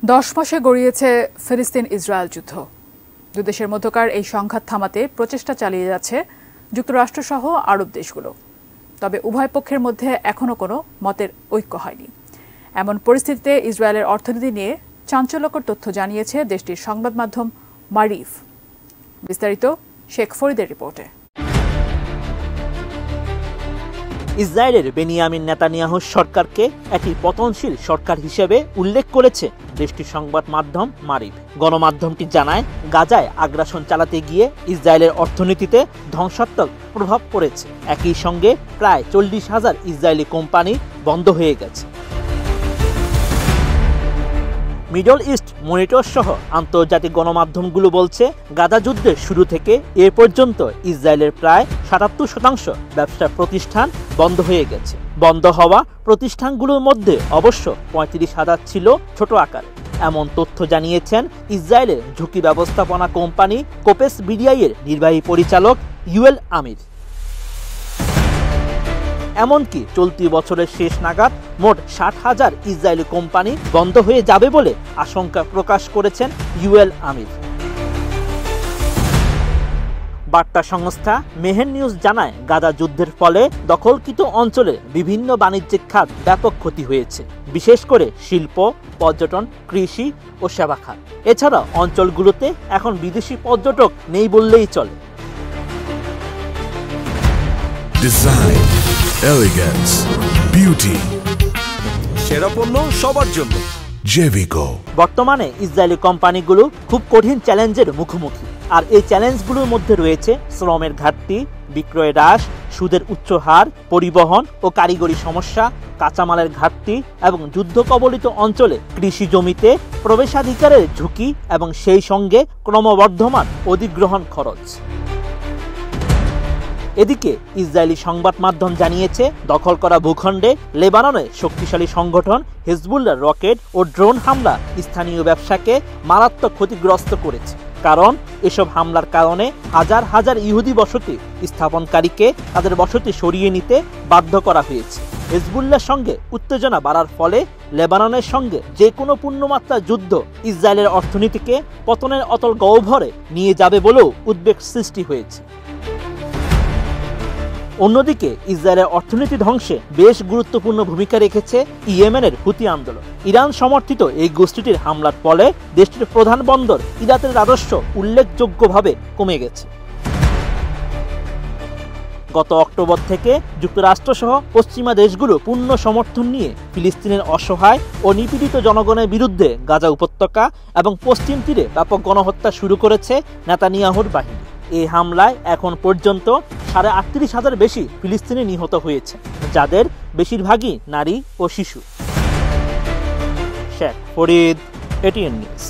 10 মাসে গড়িয়েছে ফিলিস্তিন ইসরায়েল যুদ্ধ। দুই দেশের মধ্যকার এই সংঘাত থামাতে প্রচেষ্টা চালিয়ে যাচ্ছে যুক্তরাষ্ট্রসহ আরব দেশগুলো। তবে উভয় পক্ষের মধ্যে এখনো কোনো মতের ঐক্য হয়নি। এমন পরিস্থিতিতে ইসরায়েলের অর্থনীতি নিয়ে চাঞ্চল্যকর তথ্য জানিয়েছে দেশটির সংবাদ মাধ্যম মারিফ। বিস্তারিত শেখ ফরিদের রিপোর্টে। ইসরায়েলের বেনিয়ামিন নেতানিয়াহু সরকারকে একটি পতনশীল সরকার হিসেবে উল্লেখ করেছে দেশটির সংবাদ মাধ্যম মারিফ। গণমাধ্যমটি জানায়, গাজায় আগ্রাসন চালাতে গিয়ে ইসরায়েলের অর্থনীতিতে ধ্বংসাত্মক প্রভাব পড়েছে। একই সঙ্গে প্রায় 40,000 ইসরায়েলি কোম্পানি বন্ধ হয়ে গেছে। মিডল ইস্ট মনিটর সহ আন্তর্জাতিক গণমাধ্যমগুলো বলছে, গাজা যুদ্ধের শুরু থেকে এ পর্যন্ত ইসরায়েলের প্রায় 77% ব্যবসা প্রতিষ্ঠান বন্ধ হয়ে গেছে। বন্ধ হওয়া প্রতিষ্ঠানগুলোর মধ্যে অবশ্য 35,000 ছিল ছোট আকারে। এমন তথ্য জানিয়েছেন ইসরায়েলের ঝুঁকি ব্যবস্থাপনা কোম্পানি কোপেস বিডিআই-এর নির্বাহী পরিচালক ইউএল আমির। এমনকি চলতি বছরের শেষ নাগাদ মোট 60,000 ইসরায়েলি কোম্পানি বন্ধ হয়ে যাবে বলে আশঙ্কা প্রকাশ করেছেন ইউএল আমির। বার্তা সংস্থা মেহের নিউজ জানায়, গাজা যুদ্ধের ফলে দখলকৃত অঞ্চলে বিভিন্ন বাণিজ্যিক খাত ব্যাপক ক্ষতি হয়েছে, বিশেষ করে শিল্প, পর্যটন, কৃষি ও সেবা খাত। এছাড়া অঞ্চলগুলোতে এখন বিদেশি পর্যটক নেই বললেই চলে। ডিজাইন, এলিগেন্স, বিউটি, সেরা পণ্য সবার জন্য জেভিকো। বর্তমানে ইসরায়েলি কোম্পানিগুলো খুব কঠিন চ্যালেঞ্জের মুখোমুখি। আর এই চ্যালেঞ্জগুলোর মধ্যে রয়েছে শ্রমের ঘাটতি, বিক্রয় হ্রাস, সুদের উচ্চ হার, পরিবহন ও কারিগরি সমস্যা, কাঁচামালের ঘাটতি এবং যুদ্ধ কবলিত অঞ্চলে কৃষি জমিতে প্রবেশাধিকারের ঝুঁকি এবং সেই সঙ্গে ক্রমবর্ধমান অধিগ্রহণ খরচ। এদিকে ইসরায়েলি সংবাদ মাধ্যম জানিয়েছে, দখল করা ভূখণ্ডে লেবাননের শক্তিশালী সংগঠন হিজবুল্লাহর রকেট ও ড্রোন হামলা স্থানীয় ব্যবসাকে মারাত্মক ক্ষতিগ্রস্ত করেছে। কারণ এসব হামলার কারণে হাজার হাজার ইহুদি বসতি স্থাপনকারীকে তাদের বসতি সরিয়ে নিতে বাধ্য করা হয়েছে। হিজবুল্লাহর সঙ্গে উত্তেজনা বাড়ার ফলে লেবাননের সঙ্গে যে কোনো পূর্ণমাত্রা যুদ্ধ ইসরায়েলের অর্থনীতিকে পতনের অতল গহ্বরে নিয়ে যাবে বলেও উদ্বেগ সৃষ্টি হয়েছে। অন্যদিকে ইসরায়েলের অর্থনীতি ধ্বংসে বেশ গুরুত্বপূর্ণ ভূমিকা রেখেছে ইয়েমেনের হুতি আন্দোলন। ইরান সমর্থিত এই গোষ্ঠীটির হামলার ফলে দেশটির প্রধান বন্দর ইরাতের রাজস্ব উল্লেখযোগ্যভাবে কমে গেছে। গত অক্টোবর থেকে যুক্তরাষ্ট্রসহ পশ্চিমা দেশগুলো পূর্ণ সমর্থন নিয়ে ফিলিস্তিনের অসহায় ও নিপীড়িত জনগণের বিরুদ্ধে গাজা উপত্যকা এবং পশ্চিম তীরে ব্যাপক গণহত্যা শুরু করেছে নেতানিয়াহুর বাহিনী। এই হামলায় এখন পর্যন্ত 38,000 বেশি ফিলিস্তিনি নিহত হয়েছে, যাদের বেশিরভাগই নারী ও শিশু। Sheikh Farid, ATN news.